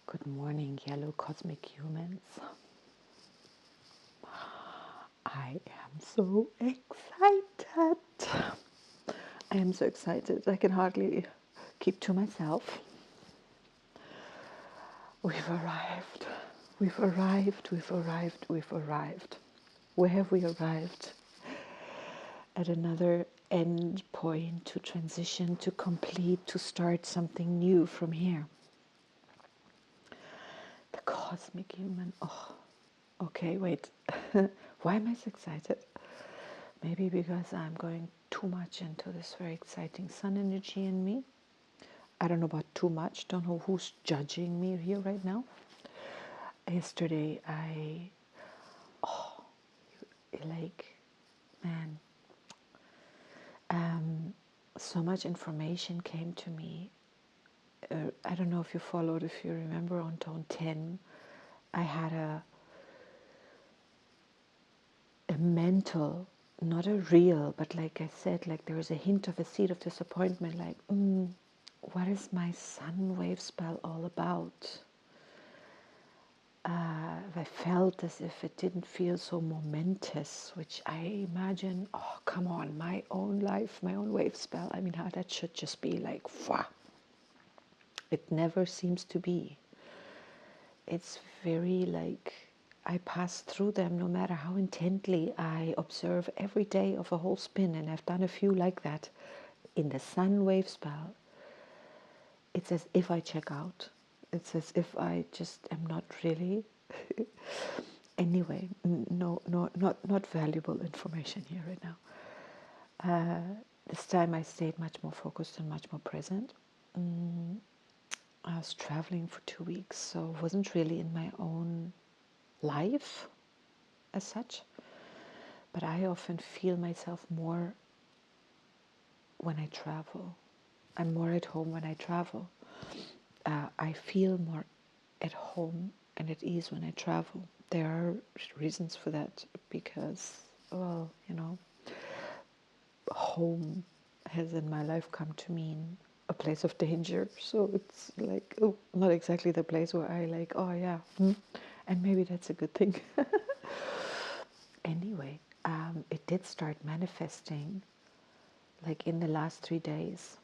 Good morning, yellow cosmic humans. I am so excited. I am so excited. I can hardly keep to myself. We've arrived. We've arrived. We've arrived. We've arrived. Where have we arrived? At another end point to transition, to complete, to start something new from here. The cosmic human. Oh, okay, wait. Why am I so excited? Maybe because I'm going too much into this very exciting sun energy in me. I don't know about too much. Don't know who's judging me here right now. Yesterday, man, so much information came to me. I don't know if you followed, if you remember on Tone 10, I had a mental, not a real, but like I said, like there was a hint of a seed of disappointment, like, what is my sun wave spell all about? I felt as if it didn't feel so momentous, which I imagine, oh, come on, my own life, my own wave spell. I mean, how that should just be like, Fwah. It never seems to be. It's very like, I pass through them no matter how intently I observe every day of a whole spin, and I've done a few like that. In the sun wave spell, it's as if I check out. It's as if I just am not really. Anyway, not valuable information here right now. This time I stayed much more focused and much more present. I was traveling for 2 weeks, so wasn't really in my own life as such. But I often feel myself more when I travel. I'm more at home when I travel. I feel more at home and at ease when I travel. There are reasons for that because, well, home has in my life come to mean a place of danger. So it's like, oh, not exactly the place where I like, oh yeah, and maybe that's a good thing. Anyway, it did start manifesting like in the last 3 days,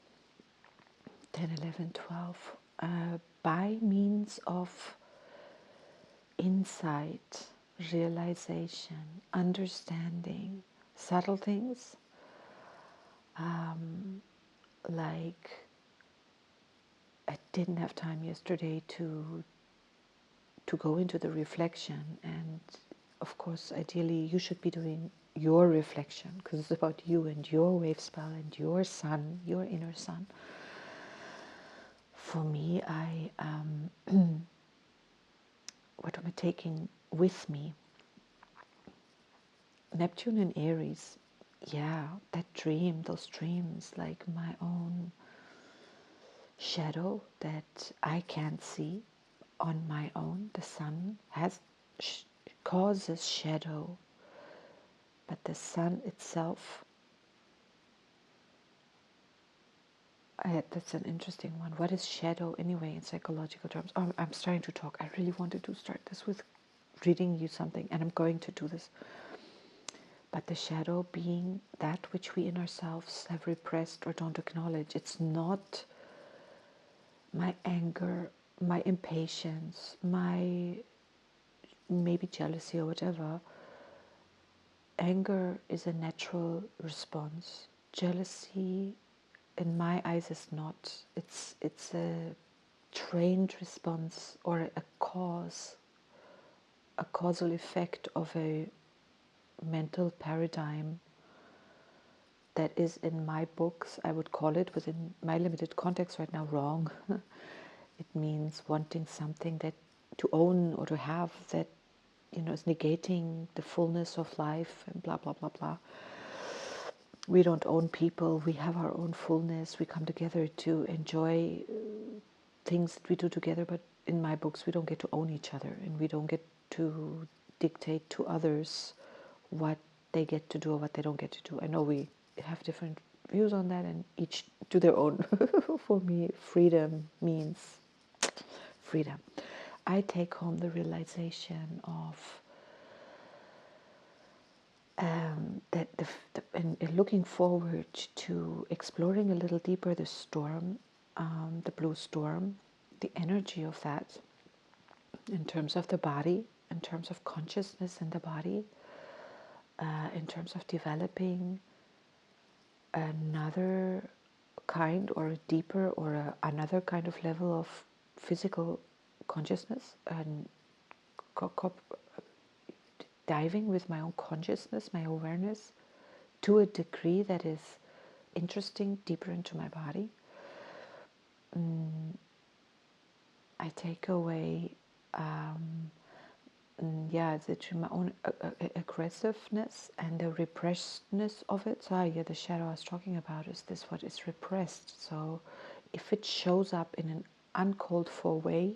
10, 11, 12, by means of insight, realization, understanding, subtle things, like I didn't have time yesterday to go into the reflection, and of course ideally you should be doing your reflection because it's about you and your wave spell and your sun, your inner sun. For me, what am I taking with me? Neptune and Aries, yeah, that dream, those dreams, like my own shadow that I can't see on my own. The sun causes shadow, but the sun itself, that's an interesting one. What is shadow anyway in psychological terms? Oh, I'm starting to talk. I really wanted to start this with reading you something, and I'm going to do this. But the shadow being that which we in ourselves have repressed or don't acknowledge. It's not my anger, my impatience, my maybe jealousy or whatever. Anger is a natural response. Jealousy, in my eyes, is not. It's a trained response or a causal effect of a mental paradigm that is in my books, I would call it within my limited context right now, wrong. It means wanting something that to own or to have that, is negating the fullness of life and blah, blah, blah, blah. We don't own people. We have our own fullness. We come together to enjoy things that we do together, but in my books, we don't get to own each other, and we don't get to dictate to others what they get to do or what they don't get to do. I know we have different views on that, and each to their own. For me, freedom means freedom. I take home the realization of and looking forward to exploring a little deeper the storm, the blue storm, the energy of that in terms of the body, in terms of consciousness in the body, in terms of developing another kind or a deeper or another kind of level of physical consciousness and diving with my own consciousness, my awareness, to a degree that is interesting, deeper into my body. I take away, my own aggressiveness and the repressedness of it. So the shadow I was talking about is this: what is repressed. So if it shows up in an uncalled for way,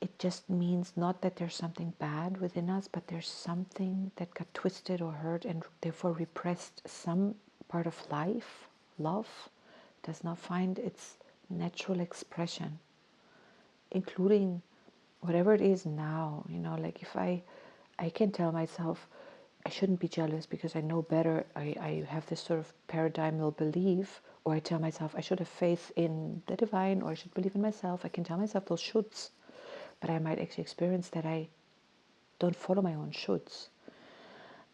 it just means not that there's something bad within us, but there's something that got twisted or hurt and therefore repressed. Some part of life, love, does not find its natural expression, including whatever it is now. Like if I can tell myself I shouldn't be jealous because I know better. I have this sort of paradigmal belief, or I tell myself I should have faith in the divine, or I should believe in myself. I can tell myself those shoulds, but I might actually experience that I don't follow my own shoulds.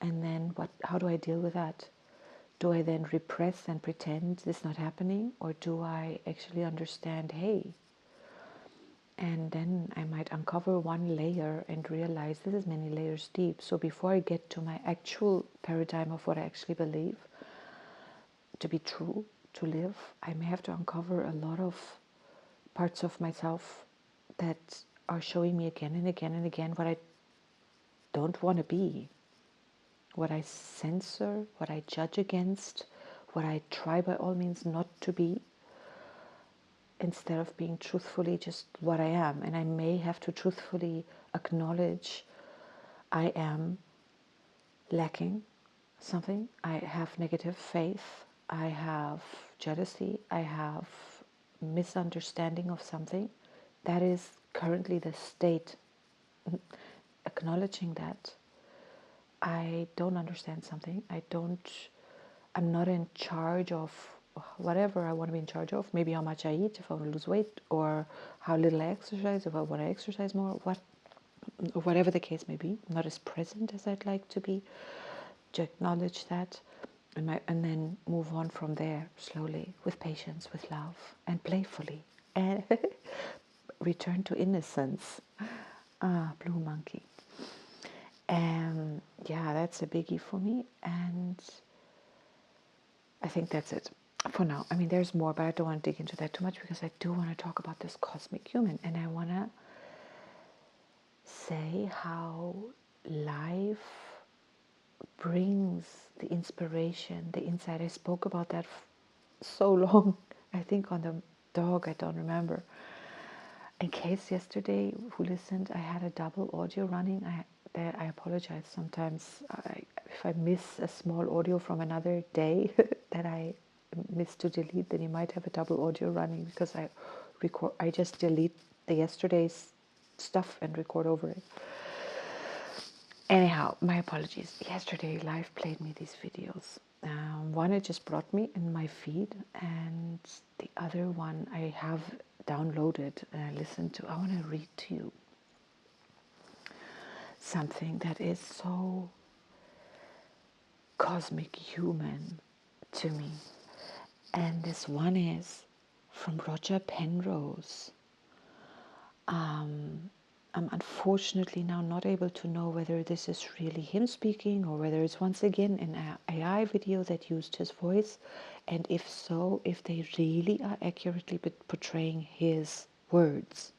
And then how do I deal with that? Do I then repress and pretend this is not happening? Or do I actually understand, hey, and then I might uncover one layer and realize this is many layers deep. So before I get to my actual paradigm of what I actually believe to be true, to live, I may have to uncover a lot of parts of myself that are showing me again and again and again what I don't want to be, what I censor, what I judge against, what I try by all means not to be, instead of being truthfully just what I am. And I may have to truthfully acknowledge I am lacking something. I have negative faith, I have jealousy, I have misunderstanding of something. That is currently the state. Acknowledging that I don't understand something, I'm not in charge of whatever I want to be in charge of. Maybe how much I eat, if I want to lose weight, or how little I exercise, if I want to exercise more, or whatever the case may be. I'm not as present as I'd like to be. To acknowledge that, and then move on from there slowly, with patience, with love, and playfully, and return to innocence. Blue monkey. And that's a biggie for me. And I think that's it for now. I mean, there's more, but I don't want to dig into that too much because I do want to talk about this cosmic human. And I want to say how life brings the inspiration, the insight. I spoke about that so long, I think on the dog, I don't remember. In case yesterday, who listened, I had a double audio running. I apologize sometimes if I miss a small audio from another day that I miss to delete, then you might have a double audio running because I just delete the yesterday's stuff and record over it. Anyhow, my apologies. Yesterday, life played me these videos. One it just brought me in my feed, and the other one I have downloaded and I listened to. I want to read to you something that is so cosmic human to me. And this one is from Roger Penrose. I'm unfortunately now not able to know whether this is really him speaking or whether it's once again an AI video that used his voice, and if so, if they really are accurately portraying his words.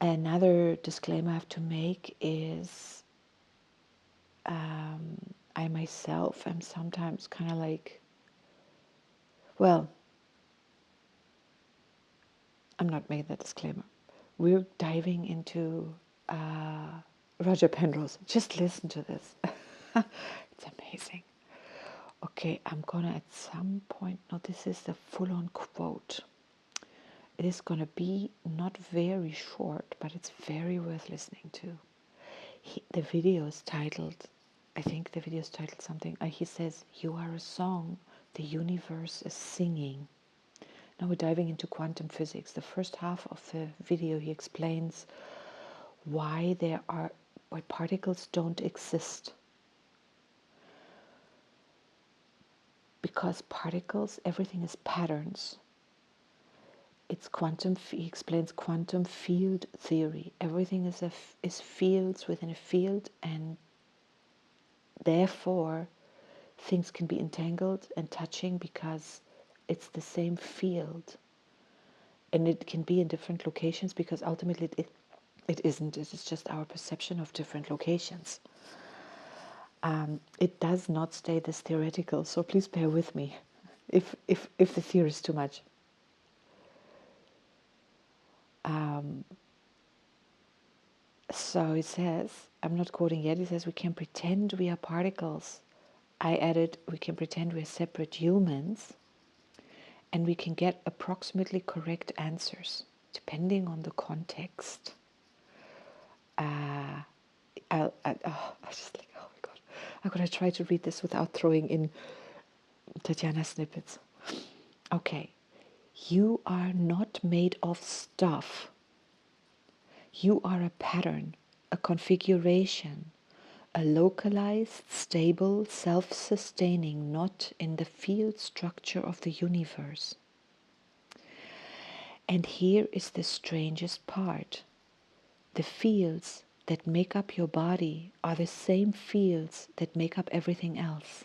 Another disclaimer I have to make is I myself am sometimes kind of like, well, I'm not making that disclaimer. We're diving into Roger Penrose. Just listen to this. It's amazing. Okay, I'm gonna at some point, no, this is the full-on quote. it is going to be not very short, but it's very worth listening to. The video is titled, I think the video is titled something, he says, "You are a song the universe is singing." Now we're diving into quantum physics. The first half of the video he explains why particles don't exist. Because particles, everything is patterns. It's quantum. He explains quantum field theory. Everything is fields within a field, and therefore things can be entangled and touching because it's the same field, and it can be in different locations because ultimately it isn't. It is just our perception of different locations. It does not stay this theoretical, so please bear with me if the theory is too much. So it says, I'm not quoting yet, it says, we can pretend we are particles. I added, we can pretend we're separate humans, and we can get approximately correct answers, depending on the context. I just like, oh my God. I'm going to try to read this without throwing in Tatjana snippets. Okay. You are not made of stuff. You are a pattern, a configuration, a localized, stable, self-sustaining knot in the field structure of the universe. And here is the strangest part. The fields that make up your body are the same fields that make up everything else.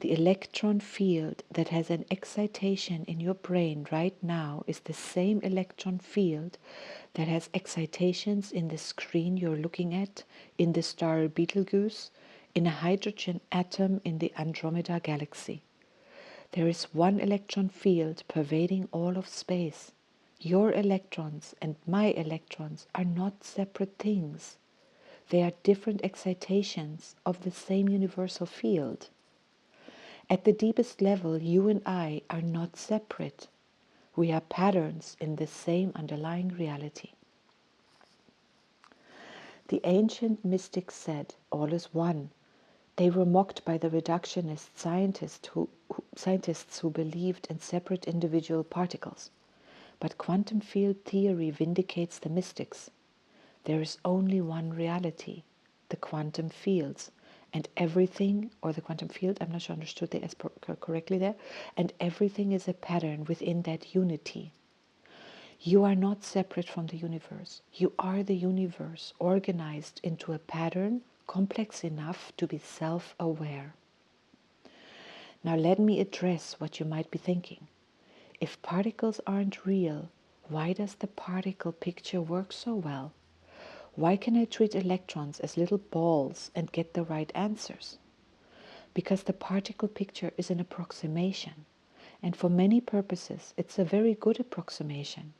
The electron field that has an excitation in your brain right now is the same electron field that has excitations in the screen you're looking at, in the star Betelgeuse, in a hydrogen atom in the Andromeda galaxy. There is one electron field pervading all of space. Your electrons and my electrons are not separate things. They are different excitations of the same universal field. At the deepest level, you and I are not separate. We are patterns in the same underlying reality. The ancient mystics said, all is one. They were mocked by the reductionist scientists who believed in separate individual particles. But quantum field theory vindicates the mystics. There is only one reality, the quantum fields, and everything, or the quantum field, I'm not sure I understood the S correctly there, and everything is a pattern within that unity. You are not separate from the universe. You are the universe organized into a pattern complex enough to be self-aware. Now let me address what you might be thinking. If particles aren't real, why does the particle picture work so well? Why can I treat electrons as little balls and get the right answers? Because the particle picture is an approximation, and for many purposes it's a very good approximation.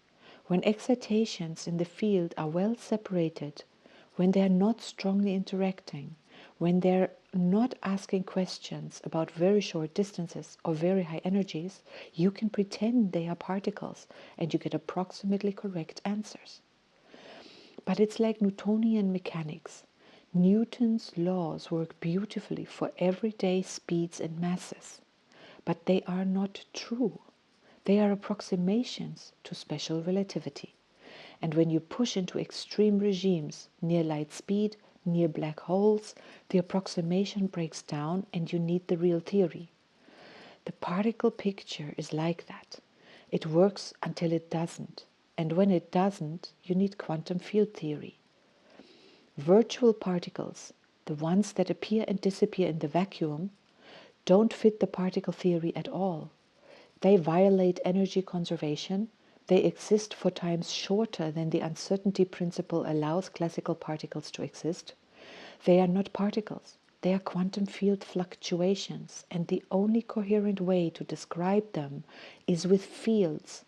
When excitations in the field are well separated, when they are not strongly interacting, when they're not asking questions about very short distances or very high energies, you can pretend they are particles and you get approximately correct answers. But it's like Newtonian mechanics. Newton's laws work beautifully for everyday speeds and masses, but they are not true. They are approximations to special relativity. And when you push into extreme regimes, near light speed, near black holes, the approximation breaks down and you need the real theory. The particle picture is like that. It works until it doesn't. And when it doesn't, you need quantum field theory. Virtual particles, the ones that appear and disappear in the vacuum, don't fit the particle theory at all. They violate energy conservation. They exist for times shorter than the uncertainty principle allows classical particles to exist. They are not particles. They are quantum field fluctuations, and the only coherent way to describe them is with fields.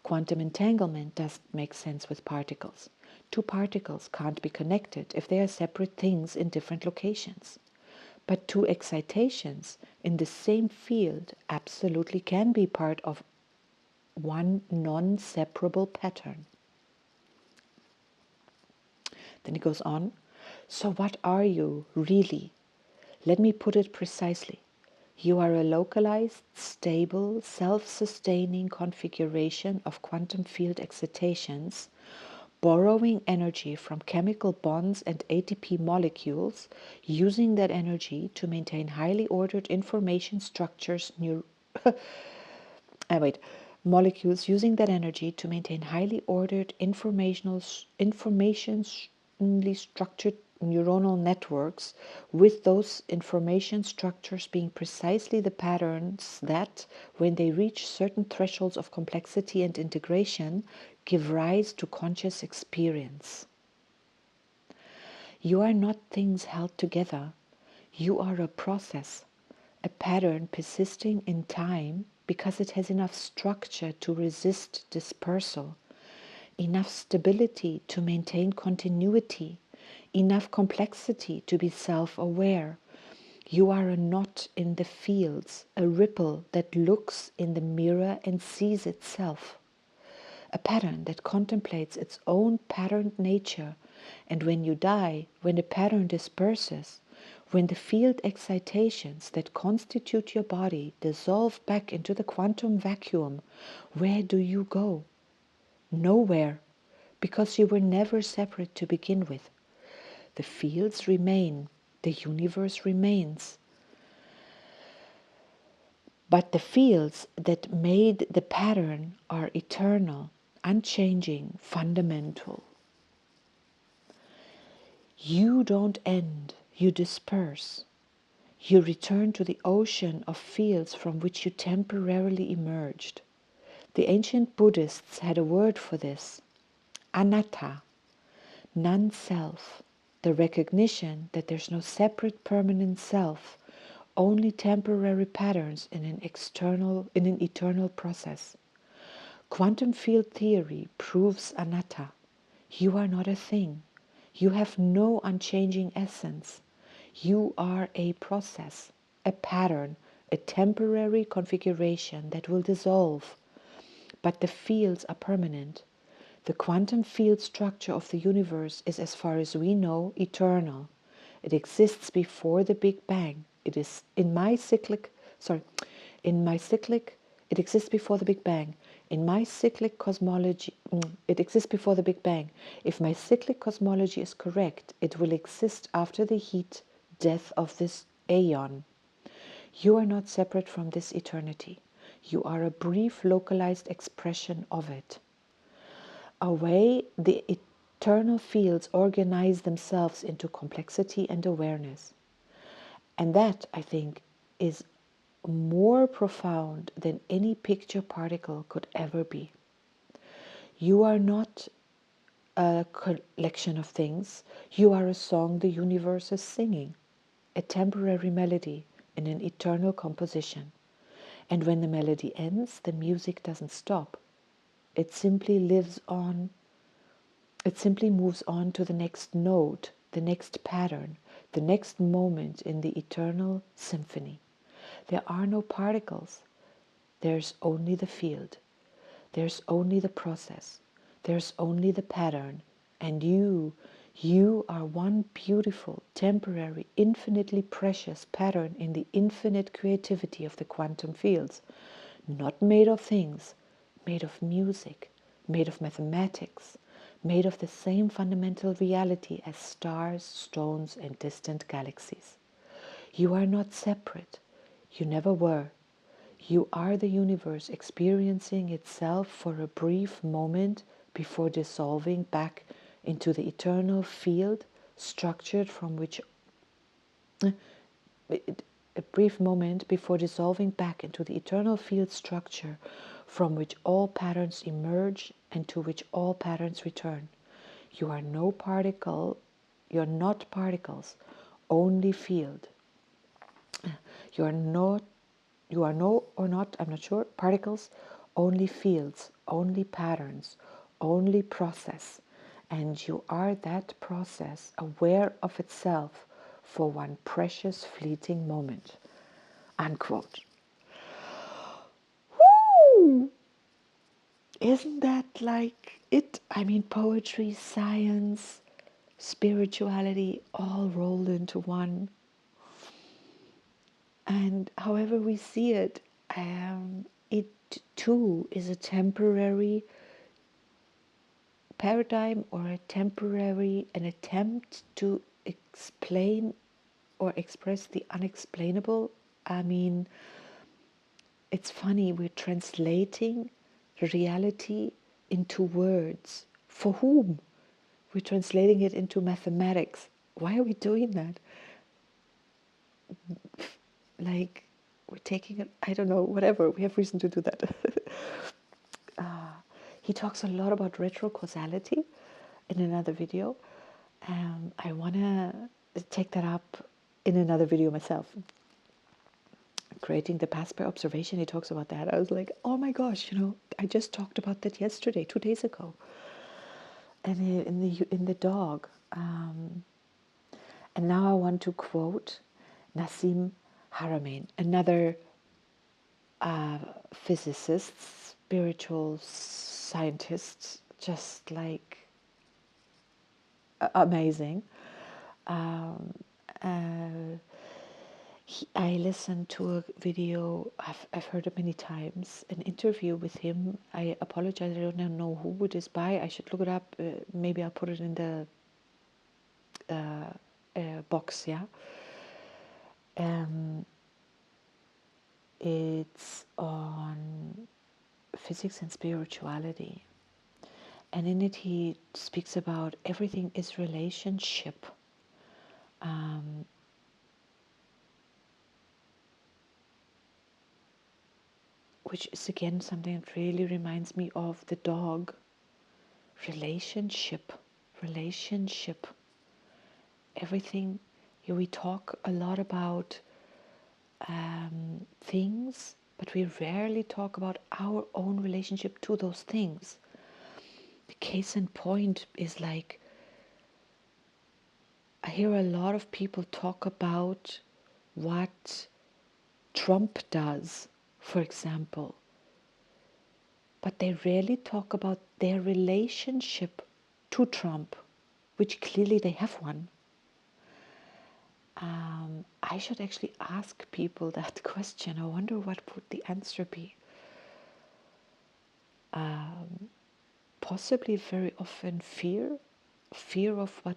Quantum entanglement doesn't make sense with particles. Two particles can't be connected if they are separate things in different locations. But two excitations in the same field absolutely can be part of one non-separable pattern. Then he goes on, so what are you really? Let me put it precisely. You are a localized, stable, self-sustaining configuration of quantum field excitations, borrowing energy from chemical bonds and ATP molecules, using that energy to maintain highly ordered information structures, molecules using that energy to maintain highly ordered informationally structured neuronal networks, with those information structures being precisely the patterns that, when they reach certain thresholds of complexity and integration, give rise to conscious experience. You are not things held together. You are a process, a pattern persisting in time because it has enough structure to resist dispersal, enough stability to maintain continuity, enough complexity to be self-aware. You are a knot in the fields, a ripple that looks in the mirror and sees itself, a pattern that contemplates its own patterned nature. And when you die, when the pattern disperses, when the field excitations that constitute your body dissolve back into the quantum vacuum, where do you go? Nowhere, because you were never separate to begin with. The fields remain, the universe remains. But the fields that made the pattern are eternal, unchanging, fundamental. You don't end, you disperse. You return to the ocean of fields from which you temporarily emerged. The ancient Buddhists had a word for this, anatta, non-self, the recognition that there's no separate permanent self, only temporary patterns in an eternal process. Quantum field theory proves anatta. You are not a thing. You have no unchanging essence. You are a process, a pattern, a temporary configuration that will dissolve. But the fields are permanent. The quantum field structure of the universe is, as far as we know, eternal. It exists before the Big Bang. It is in my cyclic, it exists before the Big Bang. In my cyclic cosmology, it exists before the Big Bang. If my cyclic cosmology is correct, it will exist after the heat death of this aeon. You are not separate from this eternity. You are a brief localized expression of it. A way the eternal fields organize themselves into complexity and awareness. And that, I think, is more profound than any picture particle could ever be. You are not a collection of things. You are a song the universe is singing, a temporary melody in an eternal composition. And when the melody ends, the music doesn't stop. It simply lives on. It simply moves on to the next note, the next pattern, the next moment in the eternal symphony. There are no particles. There's only the field. There's only the process. There's only the pattern. And you are one beautiful, temporary, infinitely precious pattern in the infinite creativity of the quantum fields. Not made of things, made of music, made of mathematics, made of the same fundamental reality as stars, stones, and distant galaxies. You are not separate. You never were. You are the universe experiencing itself for a brief moment before dissolving back into the eternal field structured from which a brief moment before dissolving back into the eternal field structure from which all patterns emerge and to which all patterns return. You are no particle, you're not particles, only field. You are not, you are no or not, I'm not sure, particles, only fields, only patterns, only process. And you are that process, aware of itself for one precious fleeting moment. Unquote. Woo! Isn't that like it? I mean, poetry, science, spirituality, all rolled into one. And however we see it, it too is a temporary paradigm or an attempt to explain or express the unexplainable. I mean, it's funny, we're translating reality into words. For whom? We're translating it into mathematics. Why are we doing that? Like, we're taking it, I don't know, whatever, we have reason to do that. He talks a lot about retrocausality in another video. I want to take that up in another video myself. Creating the past by observation, he talks about that. I was like, oh my gosh, I just talked about that yesterday, 2 days ago. And in the dog. And now I want to quote Nassim Haramein, another physicist, spiritual scientist, just like amazing. Um, uh, I listened to a video, I've heard it many times, an interview with him. I apologize, I don't know who it is by. I should look it up. Maybe I'll put it in the box, yeah. It's on physics and spirituality. And in it, he speaks about everything is relationship. Which is again something that really reminds me of the dog. Relationship. Everything. We talk a lot about things, but we rarely talk about our own relationship to those things. The case in point is like, I hear a lot of people talk about what Trump does, for example, but they rarely talk about their relationship to Trump, which clearly they have one. I should actually ask people that question. I wonder what would the answer be. Possibly very often fear of what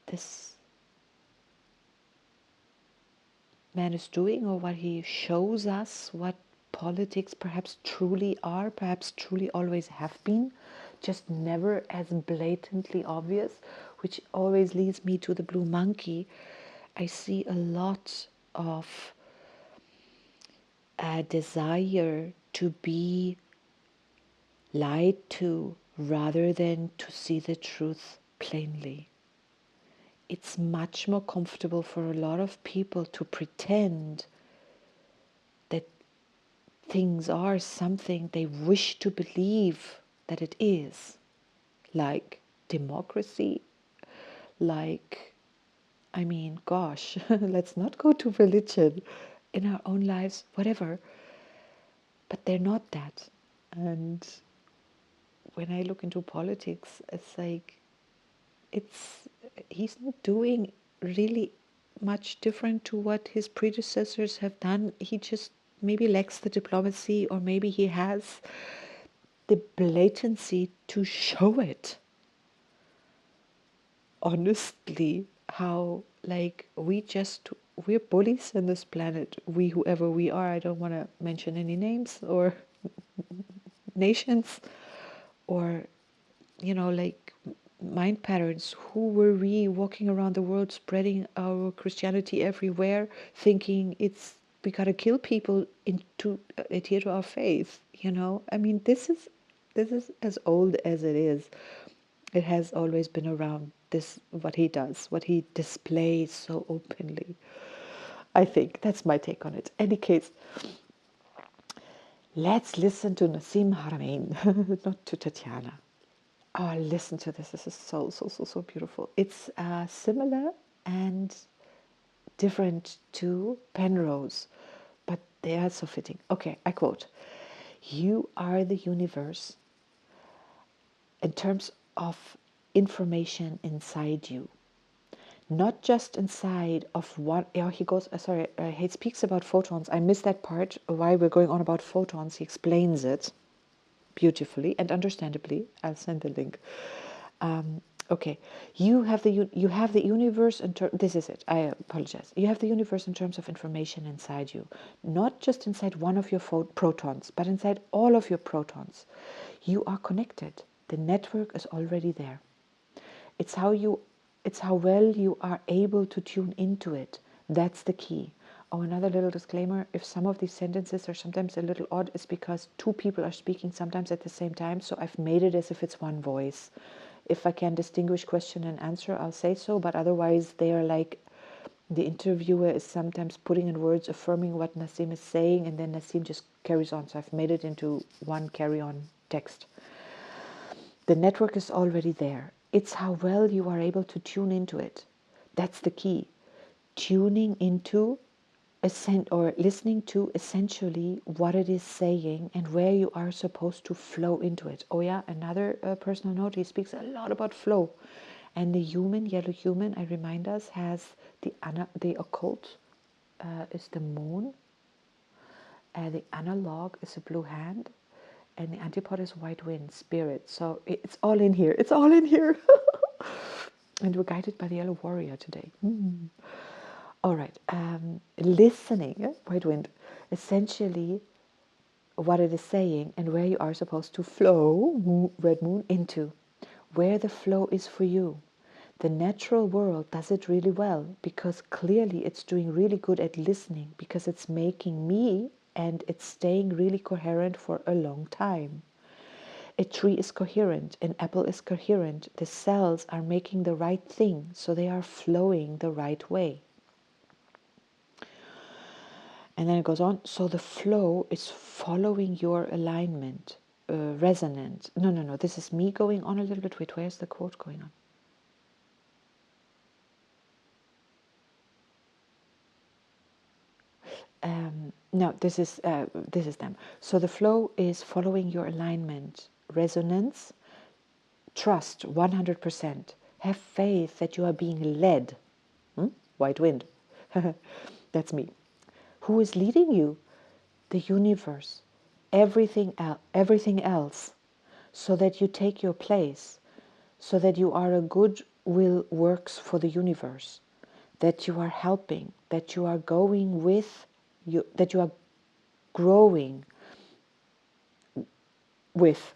this man is doing or what he shows us, what politics perhaps truly are, perhaps truly always have been, just never as blatantly obvious, which always leads me to the blue monkey. I see a lot of a desire to be lied to rather than to see the truth plainly. It's much more comfortable for a lot of people to pretend that things are something they wish to believe that it is, like democracy, like, I mean, gosh, let's not go to religion in our own lives, whatever. But they're not that. And when I look into politics, it's like, he's not doing really much different to what his predecessors have done. He just maybe lacks the diplomacy, or maybe he has the blatancy to show it. Honestly, how like we're bullies on this planet. We, whoever we are, I don't want to mention any names or nations, or like mind patterns. Who were we walking around the world spreading our Christianity everywhere, thinking we gotta kill people to adhere to our faith? I mean, this is as old as it is. It has always been around. This, what he does, what he displays so openly. I think that's my take on it. Any case, let's listen to Nassim Haramein, not to Tatiana. Oh, listen to this. This is so, so, so, so beautiful. It's similar and different to Penrose, but they are so fitting. Okay, I quote. You are the universe in terms of information inside you, not just inside of what. Yeah, he goes. Sorry, he speaks about photons. I missed that part. Why we're going on about photons? He explains it beautifully and understandably. I'll send the link. Okay, you have the universe in terms. This is it. I apologize. You have the universe in terms of information inside you, not just inside one of your protons, but inside all of your protons. You are connected. The network is already there. It's how you, it's how well you are able to tune into it. That's the key. Oh, another little disclaimer, if some of these sentences are sometimes a little odd, it's because two people are speaking sometimes at the same time, so I've made it as if it's one voice. If I can distinguish question and answer, I'll say so, but otherwise they are like, the interviewer is sometimes putting in words affirming what Nassim is saying, and then Nassim just carries on. So I've made it into one carry-on text. The network is already there. It's how well you are able to tune into it. That's the key. Tuning into or listening to essentially what it is saying and where you are supposed to flow into it. Oh yeah, another personal note, he speaks a lot about flow. And the human, yellow human, I remind us, has the occult is the moon, the analog is a blue hand, and the antipode is white wind, spirit. So it's all in here. It's all in here. And we're guided by the yellow warrior today. All right. Listening, white wind, essentially what it is saying and where you are supposed to flow, red moon, into. Where the flow is for you. The natural world does it really well because clearly it's doing really good at listening because it's making me and it's staying really coherent for a long time. A tree is coherent, an apple is coherent, the cells are making the right thing, so they are flowing the right way. And then it goes on, so the flow is following your alignment, resonant. No, this is me going on a little bit. Wait, where's the quote going on? No, this is them. So the flow is following your alignment, resonance, trust 100%. Have faith that you are being led. White wind. That's me. Who is leading you? The universe. Everything else. So that you take your place. So that you are a good will works for the universe. That you are helping. That you are going with you. That you are growing with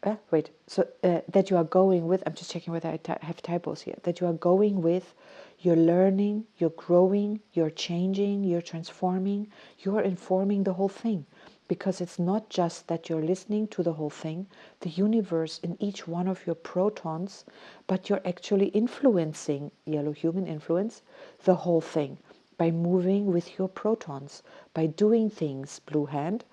that you are going with, I'm just checking whether I have typos here, that you are going with, you're learning, you're growing, you're changing, you're transforming, you're informing the whole thing, because it's not just that you're listening to the whole thing, the universe in each one of your protons, but you're actually influencing, yellow human influence, the whole thing by moving with your protons, by doing things, blue hand,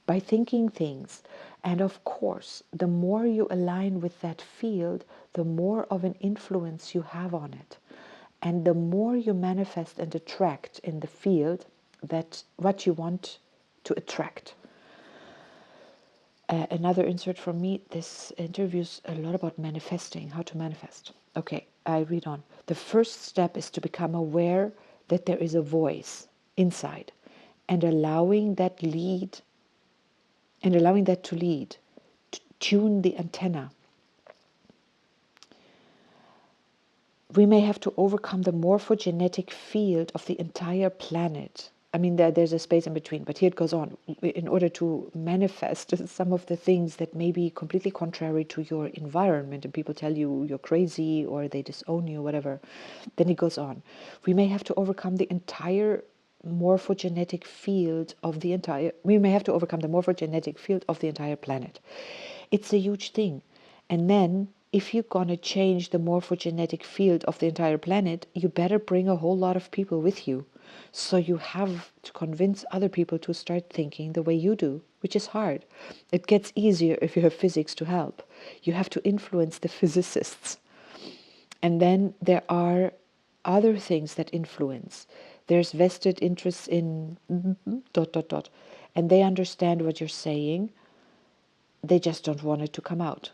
by thinking things. And of course, the more you align with that field, the more of an influence you have on it. And the more you manifest and attract in the field that what you want to attract. Another insert from me, this interview's a lot about manifesting, how to manifest. Okay, I read on. The first step is to become aware that there is a voice inside and allowing that to lead, to tune the antenna. We may have to overcome the morphogenetic field of the entire planet. I mean, there's a space in between, but here it goes on. In order to manifest some of the things that may be completely contrary to your environment, and people tell you you're crazy or they disown you, whatever, then it goes on. We may have to overcome the entire morphogenetic field of the entire, we may have to overcome the morphogenetic field of the entire planet. It's a huge thing. And then if you're going to change the morphogenetic field of the entire planet, you better bring a whole lot of people with you. So you have to convince other people to start thinking the way you do, which is hard. It gets easier if you have physics to help. You have to influence the physicists. And then there are other things that influence. There's vested interests in ... and they understand what you're saying. They just don't want it to come out.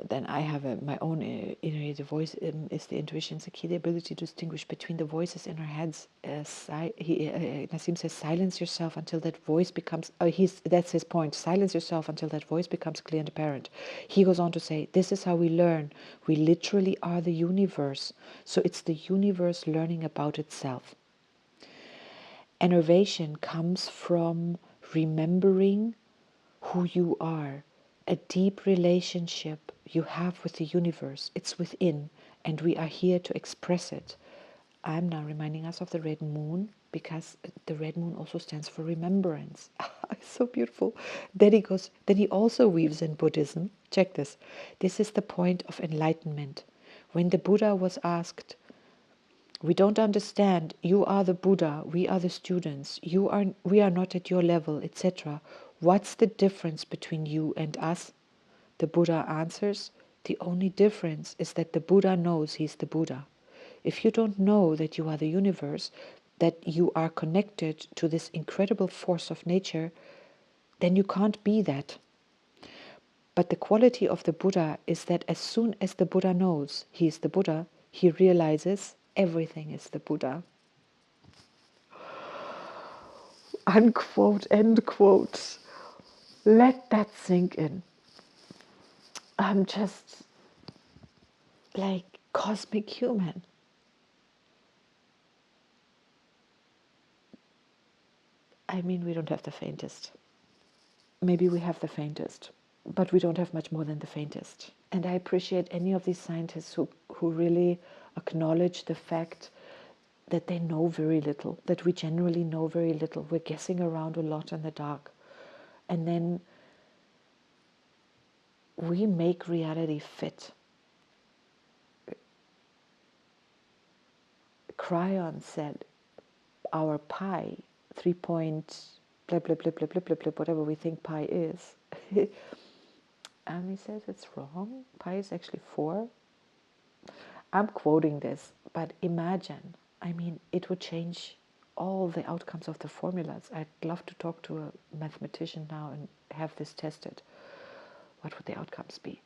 Then I have my own inner the voice is the intuition, the key, the ability to distinguish between the voices in our heads. Nassim says, silence yourself until that voice becomes, that's his point, silence yourself until that voice becomes clear and apparent. He goes on to say, this is how we learn. We literally are the universe. So it's the universe learning about itself. Innovation comes from remembering who you are, a deep relationship you have with the universe. It's within, and we are here to express it. I'm now reminding us of the red moon, because the red moon also stands for remembrance. It's so beautiful. Then he also weaves in Buddhism. Check this. This is the point of enlightenment. When the Buddha was asked, we don't understand, you are the Buddha, we are the students, we are not at your level, etc. What's the difference between you and us? The Buddha answers, the only difference is that the Buddha knows he's the Buddha. If you don't know that you are the universe, that you are connected to this incredible force of nature, then you can't be that. But the quality of the Buddha is that as soon as the Buddha knows he is the Buddha, he realizes everything is the Buddha. Unquote, end quote. Let that sink in. I'm just like cosmic human. I mean, we don't have the faintest. Maybe we have the faintest, but we don't have much more than the faintest. And I appreciate any of these scientists who really acknowledge the fact that they know very little, that we generally know very little. We're guessing around a lot in the dark. And then we make reality fit. Cryon said our pi, 3 point blah, blah, blah, blah, blah, blah, blah, whatever we think pi is. And he says it's wrong. Pi is actually 4. I'm quoting this, but imagine, I mean, it would change all the outcomes of the formulas. I'd love to talk to a mathematician now and have this tested. What would the outcomes be?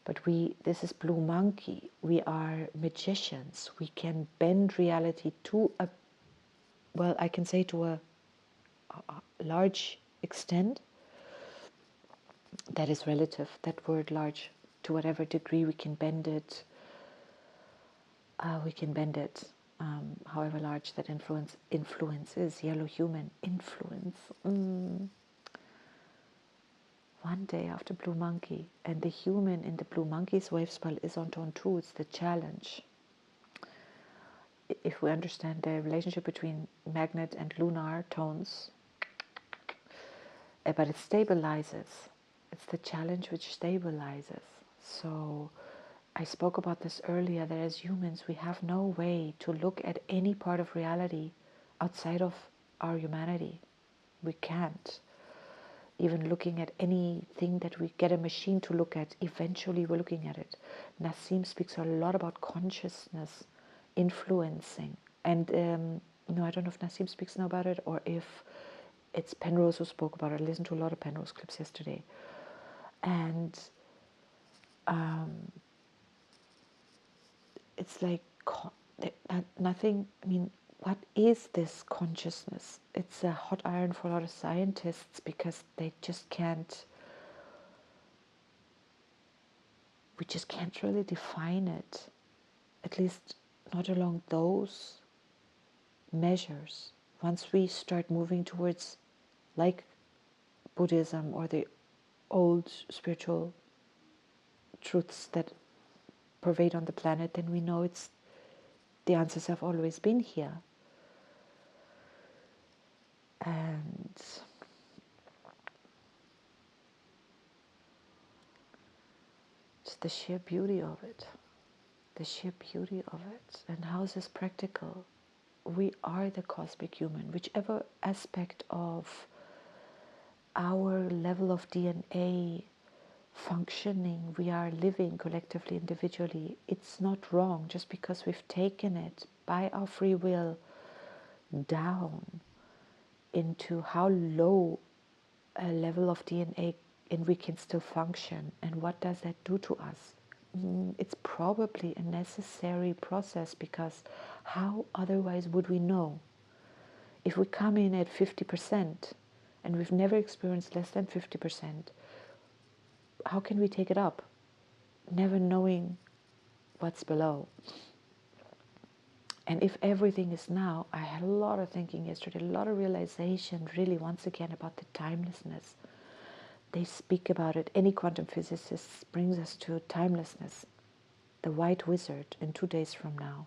But this is Blue Monkey. We are magicians. We can bend reality to I can say to a large extent. That is relative, that word large. To whatever degree we can bend it, however large that influence is. Yellow human influence. One day after Blue Monkey, and the human in the Blue Monkey's wave spell is on tone 2. It's the challenge. If we understand the relationship between magnet and lunar tones, but it stabilizes. It's the challenge which stabilizes. So I spoke about this earlier, that as humans we have no way to look at any part of reality outside of our humanity. We can't. Even looking at anything that we get a machine to look at, eventually we're looking at it. Nassim speaks a lot about consciousness influencing. And I don't know if Nassim speaks now about it or if it's Penrose who spoke about it. I listened to a lot of Penrose clips yesterday. And it's like nothing, I mean, what is this consciousness? It's a hot iron for a lot of scientists because we just can't really define it, at least not along those measures. Once we start moving towards like Buddhism or the old spiritual truths that pervade on the planet, then we know the answers have always been here. And just the sheer beauty of it. And how is this practical? We are the cosmic human. Whichever aspect of our level of DNA functioning, we are living collectively, individually. It's not wrong just because we've taken it by our free will down into how low a level of DNA and we can still function. And what does that do to us? It's probably a necessary process, because how otherwise would we know? If we come in at 50% and we've never experienced less than 50%, how can we take it up? Never knowing what's below. And if everything is now, I had a lot of thinking yesterday, a lot of realization, really, once again, about the timelessness. They speak about it. Any quantum physicist brings us to timelessness. The white wizard in 2 days from now.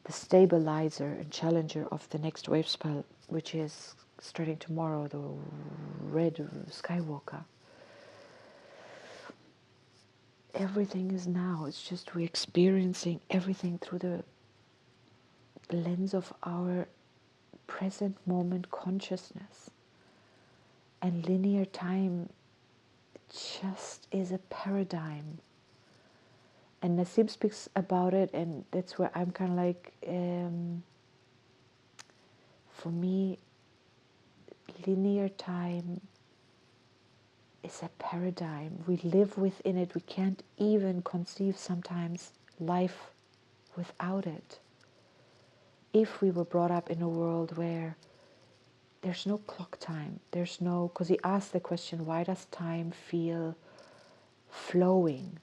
The stabilizer and challenger of the next wave spell, which is starting tomorrow, the red Skywalker. Everything is now. It's just we're experiencing everything through the lens of our present moment consciousness. And linear time just is a paradigm. And Nassim speaks about it, and that's where I'm kind of like, for me, linear time is a paradigm. We live within it. We can't even conceive sometimes life without it. If we were brought up in a world where there's no clock time, there's no, because he asked the question, why does time feel flowing?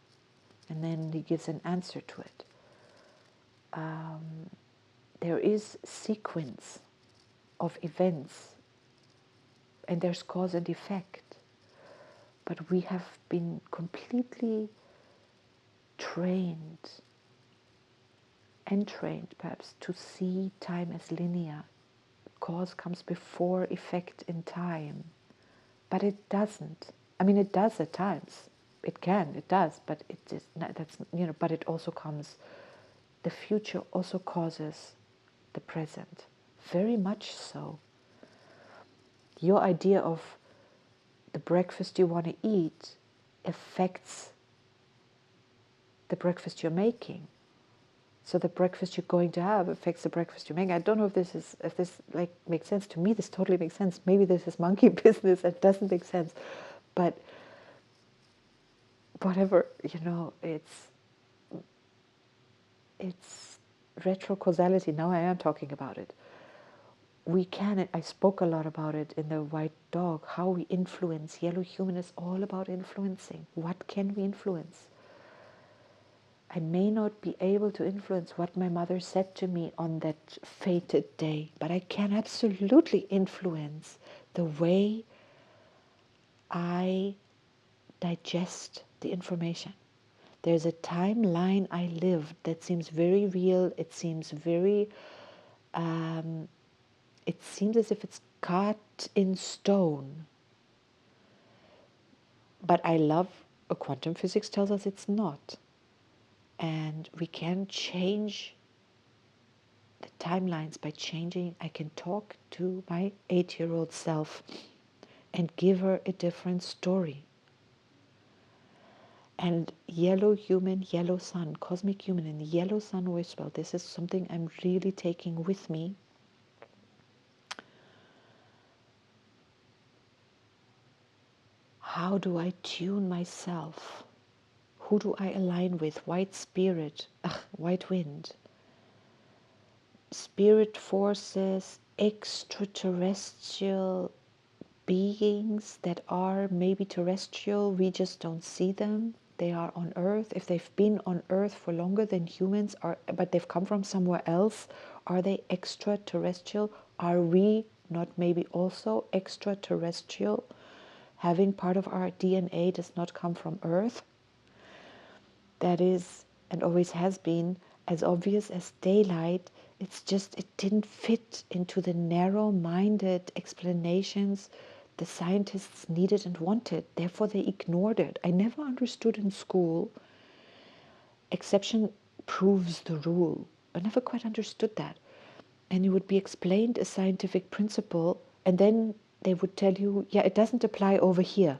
And then he gives an answer to it. There is sequence of events, and there's cause and effect. But we have been completely trained, entrained perhaps, to see time as linear. Cause comes before effect in time. But it doesn't. I mean, it does at times. It can, it does, but it is not, that's, but it also comes, the future also causes the present. Very much so. Your idea of the breakfast you want to eat affects the breakfast you're making. So the breakfast you're going to have affects the breakfast you're making. I don't know if this like makes sense. To me, this totally makes sense. Maybe this is monkey business. It doesn't make sense, but whatever, it's retrocausality. Now I am talking about it. I spoke a lot about it in the White Dog, how we influence. Yellow Human is all about influencing. What can we influence? I may not be able to influence what my mother said to me on that fated day, but I can absolutely influence the way I digest the information. There's a timeline I lived that seems very real. It seems very, it seems as if it's cut in stone. But I love, quantum physics tells us it's not. And we can change the timelines by changing. I can talk to my 8-year-old self and give her a different story. And yellow human, yellow sun, cosmic human, and yellow sun whisper, this is something I'm really taking with me. How do I tune myself? Who do I align with? White spirit, white wind. Spirit forces, extraterrestrial beings that are maybe terrestrial, we just don't see them. They are on Earth. If they've been on Earth for longer than humans, but they've come from somewhere else, are they extraterrestrial? Are we not maybe also extraterrestrial? Having part of our DNA does not come from Earth. That is, and always has been, as obvious as daylight. It's just, it didn't fit into the narrow-minded explanations the scientists needed and wanted. Therefore, they ignored it. I never understood in school, exception proves the rule. I never quite understood that. And it would be explained a scientific principle, and then they would tell you, yeah, it doesn't apply over here.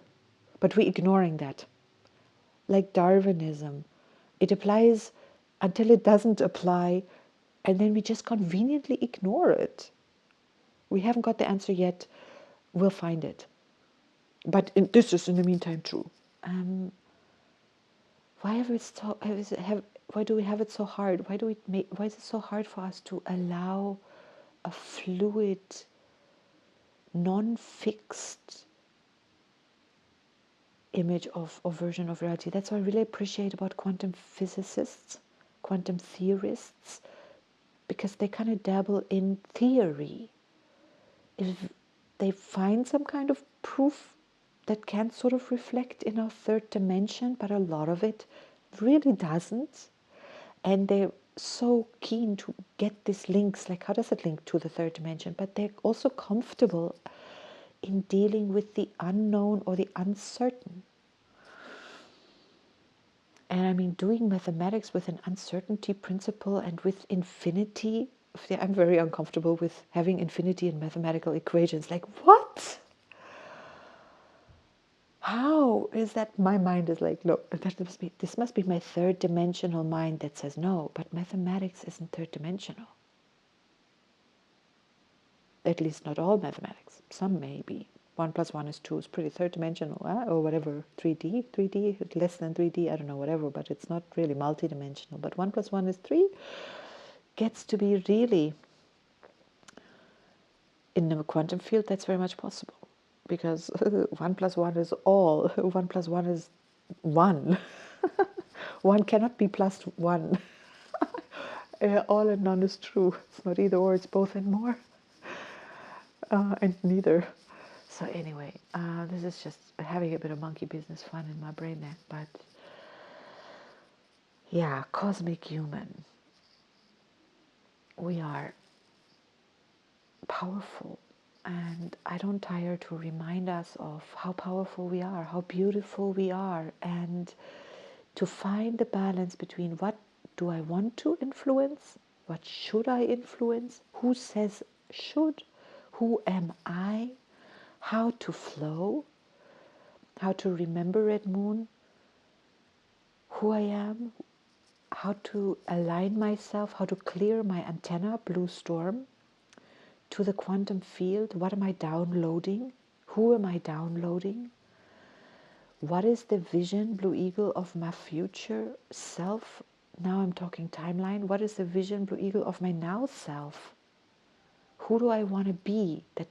But we're ignoring that. Like Darwinism, it applies until it doesn't apply, and then we just conveniently ignore it. We haven't got the answer yet. We'll find it. But this is in the meantime true. Why do we have it so hard? Why is it so hard for us to allow a fluid, non-fixed image of or version of reality? That's what I really appreciate about quantum physicists, quantum theorists, because they kind of dabble in theory. If they find some kind of proof that can sort of reflect in our third dimension, but a lot of it really doesn't. And they're so keen to get these links, like how does it link to the third dimension? But they're also comfortable in dealing with the unknown or the uncertain. And I mean, doing mathematics with an uncertainty principle and with infinity, I'm very uncomfortable with having infinity in mathematical equations. Like, what? How is that? My mind is like, no, this must be my third dimensional mind that says no, but mathematics isn't third dimensional. At least not all mathematics. Some may be. 1 plus 1 is 2 is pretty third dimensional, or whatever. 3D, less than 3D, I don't know, whatever, but it's not really multi-dimensional. But 1 plus 1 is 3 gets to be really, in the quantum field, that's very much possible. Because 1 plus 1 is all. 1 plus 1 is 1. 1 cannot be plus 1. All and none is true. It's not either or, it's both and more. And neither. So anyway, this is just having a bit of monkey business fun in my brain there. But yeah, cosmic human. We are powerful. And I don't tire to remind us of how powerful we are, how beautiful we are, and to find the balance between what do I want to influence, what should I influence, who says should, who am I, how to flow, how to remember red moon, who I am, how to align myself, how to clear my antenna, blue storm, to the quantum field. What am I downloading? Who am I downloading? What is the vision, Blue Eagle, of my future self? Now I'm talking timeline. What is the vision, Blue Eagle, of my now self? Who do I want to be? I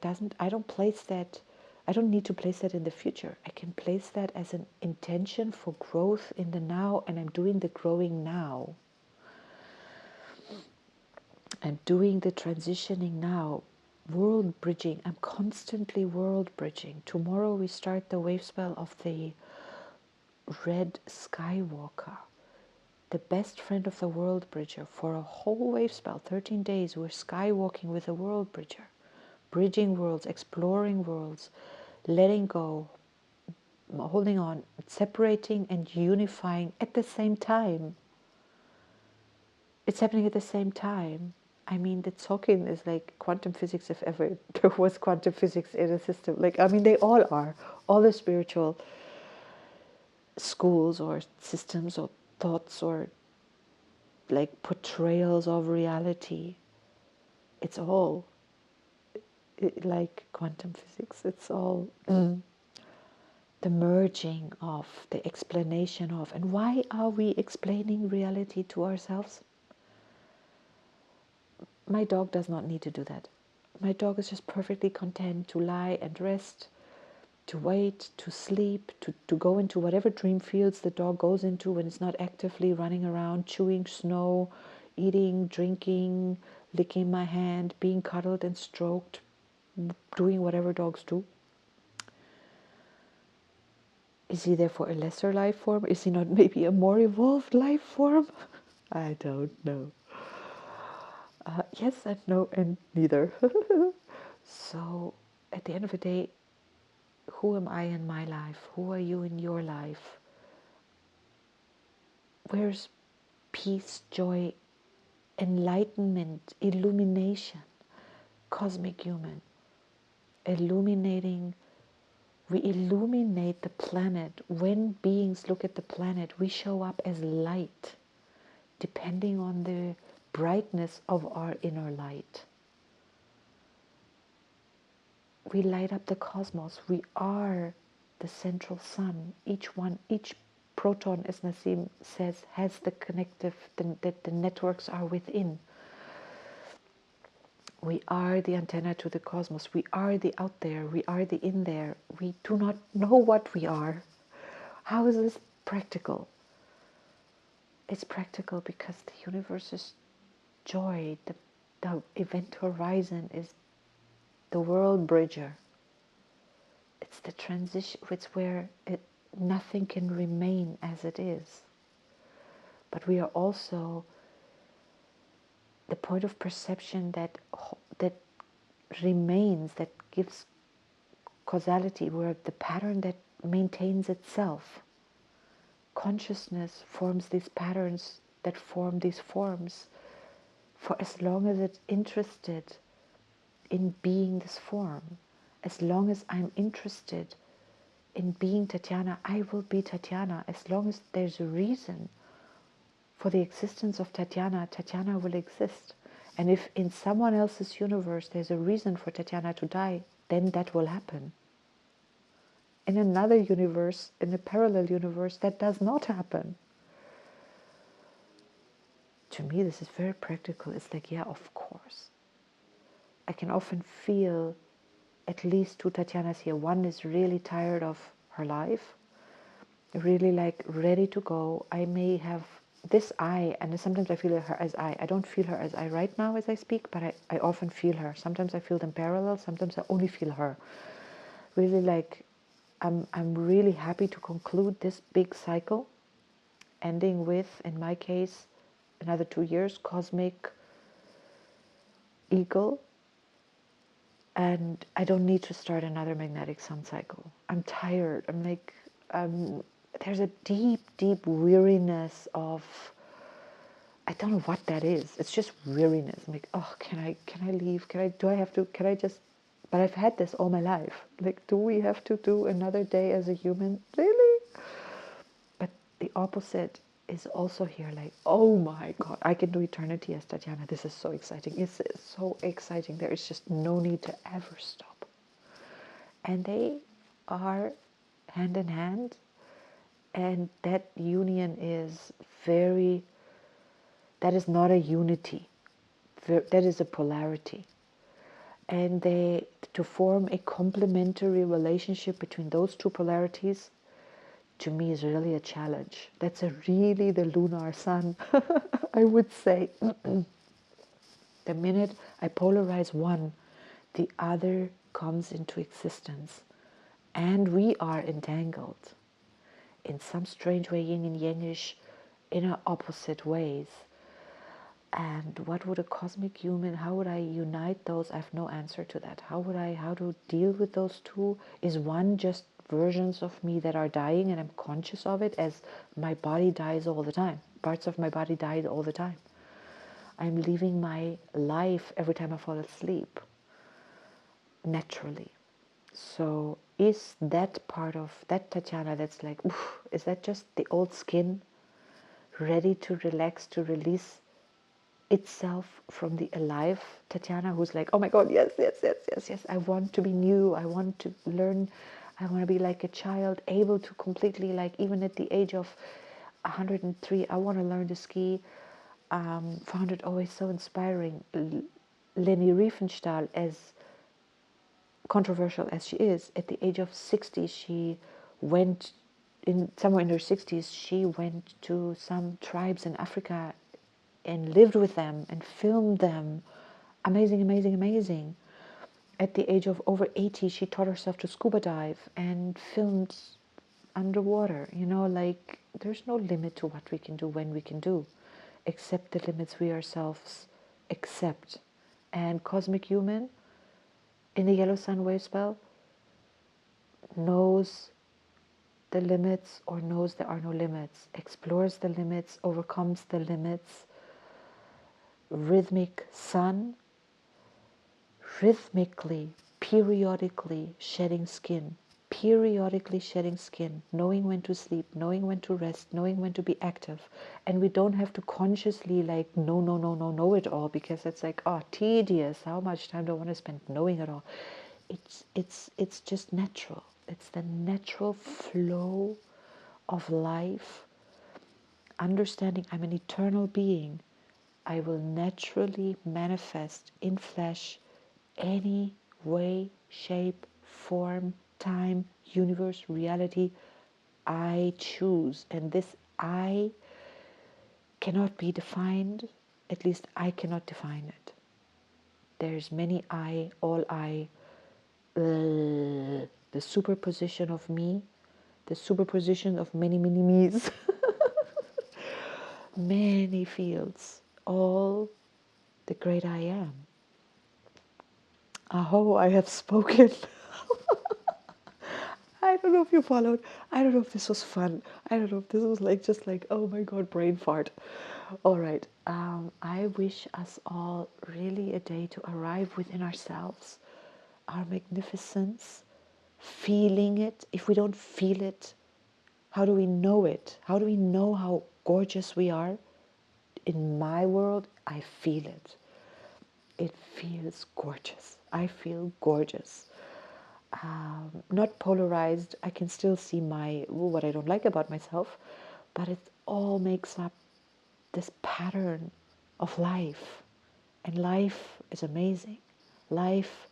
don't need to place that in the future. I can place that as an intention for growth in the now, and I'm doing the growing now. I'm doing the transitioning now. World bridging. I'm constantly world bridging. Tomorrow we start the wave spell of the Red Skywalker, the best friend of the world bridger. For a whole wave spell, 13 days, we're skywalking with a world bridger, bridging worlds, exploring worlds, letting go, holding on, separating and unifying at the same time. It's happening at the same time. I mean, the talking is like quantum physics, if ever there was quantum physics in a system. They all are. All the spiritual schools or systems or thoughts or like portrayals of reality, it's all like quantum physics. It's all the merging of, the explanation of. And why are we explaining reality to ourselves? My dog does not need to do that. My dog is just perfectly content to lie and rest, to wait, to sleep, to go into whatever dream fields the dog goes into when it's not actively running around, chewing snow, eating, drinking, licking my hand, being cuddled and stroked, doing whatever dogs do. Is he therefore a lesser life form? Is he not maybe a more evolved life form? I don't know. Yes and no and neither. So at the end of the day, who am I in my life? Who are you in your life? Where's peace, joy, enlightenment, illumination, cosmic human, illuminating We illuminate the planet. When beings look at the planet, we show up as light, depending on the brightness of our inner light. We light up the cosmos. We are the central sun. Each proton, as Nassim says, has the connective, that the networks are within. We are the antenna to the cosmos. We are the out there. We are the in there. We do not know what we are. How is this practical? It's practical because the universe is joy. The event horizon is the world bridger. It's the transition. It's where nothing can remain as it is. But we are also the point of perception that remains, that gives causality. We're the pattern that maintains itself. Consciousness forms these patterns that form these forms for as long as it's interested in being this form. As long as I'm interested in being Tatiana, I will be Tatiana. As long as there's a reason for the existence of Tatiana, Tatiana will exist. And if in someone else's universe there's a reason for Tatiana to die, then that will happen. In another universe, in a parallel universe, that does not happen. To me, this is very practical. It's like, yeah, of course. I can often feel at least two Tatianas here. One is really tired of her life, really like ready to go. I may have this I, and sometimes I feel her as I. I don't feel her as I right now as I speak, but I often feel her. Sometimes I feel them parallel, sometimes I only feel her. Really like, I'm really happy to conclude this big cycle, ending with, in my case, another 2 years, cosmic eagle, and I don't need to start another magnetic sun cycle. I'm tired. I'm like, there's a deep, deep weariness of, I don't know what that is. It's just weariness. I'm like, oh, can I leave? Can I just, but I've had this all my life. Like, do we have to do another day as a human? Really? But the opposite is also here, like, oh my God, I can do eternity as Tatiana. This is so exciting. It's so exciting. There is just no need to ever stop. And they are hand in hand. And that union is that is not a unity. That is a polarity. And to form a complementary relationship between those two polarities, to me, is really a challenge. That's really the lunar sun, I would say. The minute I polarize one, the other comes into existence. And we are entangled in some strange way, yin and yangish, in opposite ways. And what would a cosmic human, how would I unite those? I have no answer to that. How to deal with those two? Is one just versions of me that are dying and I'm conscious of it, as my body dies all the time. Parts of my body die all the time. I'm living my life every time I fall asleep, naturally. So is that part of that Tatiana that's like, oof, is that just the old skin ready to relax, to release itself from the alive Tatiana, who's like, oh my God, yes, I want to be new, I want to learn, I want to be like a child, able to completely, like, even at the age of 103, I want to learn to ski. 400, always so inspiring. Leni Riefenstahl, as controversial as she is, at the age of 60, she went, somewhere in her 60s, she went to some tribes in Africa and lived with them and filmed them. Amazing, amazing, amazing. At the age of over 80, she taught herself to scuba dive and filmed underwater. Like, there's no limit to what we can do, when we can do, except the limits we ourselves accept. And Cosmic Human, in the Yellow Sun wave spell, knows the limits, or knows there are no limits, explores the limits, overcomes the limits. Rhythmic sun, rhythmically, periodically shedding skin, periodically shedding skin, knowing when to sleep, knowing when to rest, knowing when to be active. And we don't have to consciously like know it all, because it's like, oh, tedious. How much time do I want to spend knowing it all? It's just natural. It's the natural flow of life. Understanding I'm an eternal being, I will naturally manifest in flesh any way, shape, form, time, universe, reality I choose. And this I cannot be defined, at least I cannot define it. There's many I, all I, the superposition of me, the superposition of many, many me's, many fields, all the great I am. Aho, I have spoken. I don't know if you followed. I don't know if this was fun. I don't know if this was like just like, oh my God, brain fart. All right. I wish us all really a day to arrive within ourselves, our magnificence, feeling it. If we don't feel it, how do we know it? How do we know how gorgeous we are? In my world, I feel it. It feels gorgeous. I feel gorgeous. Not polarized. I can still see what I don't like about myself, but it all makes up this pattern of life. And life is amazing. Life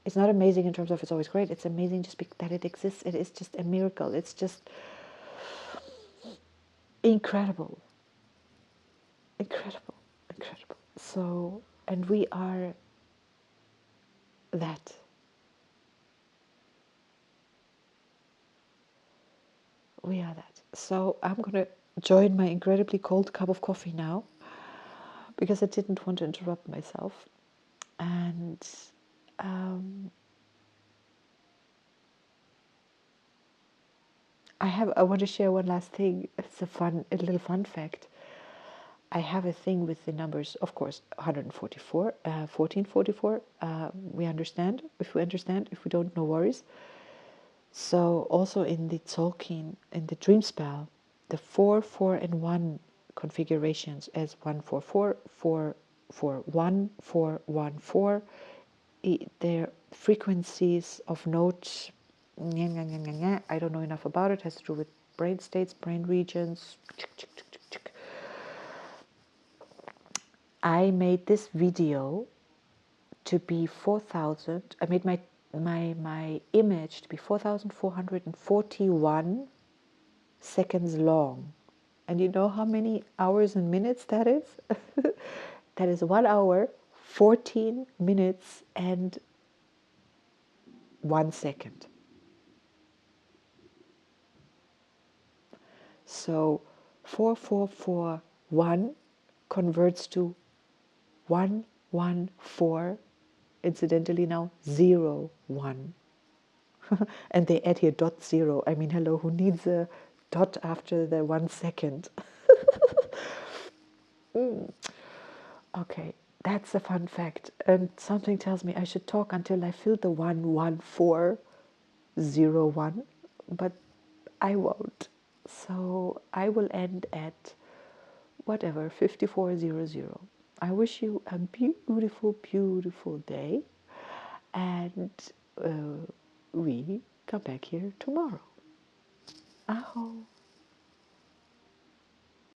is not amazing in terms of it's always great. It's amazing just that it exists. It is just a miracle. It's just incredible. Incredible. Incredible. So, and we are that. We are that. So I'm going to join my incredibly cold cup of coffee now, because I didn't want to interrupt myself. And I want to share one last thing. It's a little fun fact. I have a thing with the numbers, of course, 144, 1444. We understand. If we understand, if we don't, no worries. So also in the Tolkien, in the dream spell, the 4, 4, and 1 configurations as 144, 441, 414, their frequencies of notes, I don't know enough about it, has to do with brain states, brain regions. I made this video to be 4,000. I made my image to be 4,441 seconds long. And you know how many hours and minutes that is? That is 1 hour, 14 minutes, and 1 second. So 4441 converts to 114, incidentally now 01. And they add here .0. I mean, hello, who needs a dot after the 1 second? Okay, that's a fun fact. And something tells me I should talk until I feel the 11401, but I won't. So I will end at whatever, 5400. I wish you a beautiful, beautiful day, and we come back here tomorrow. Aho.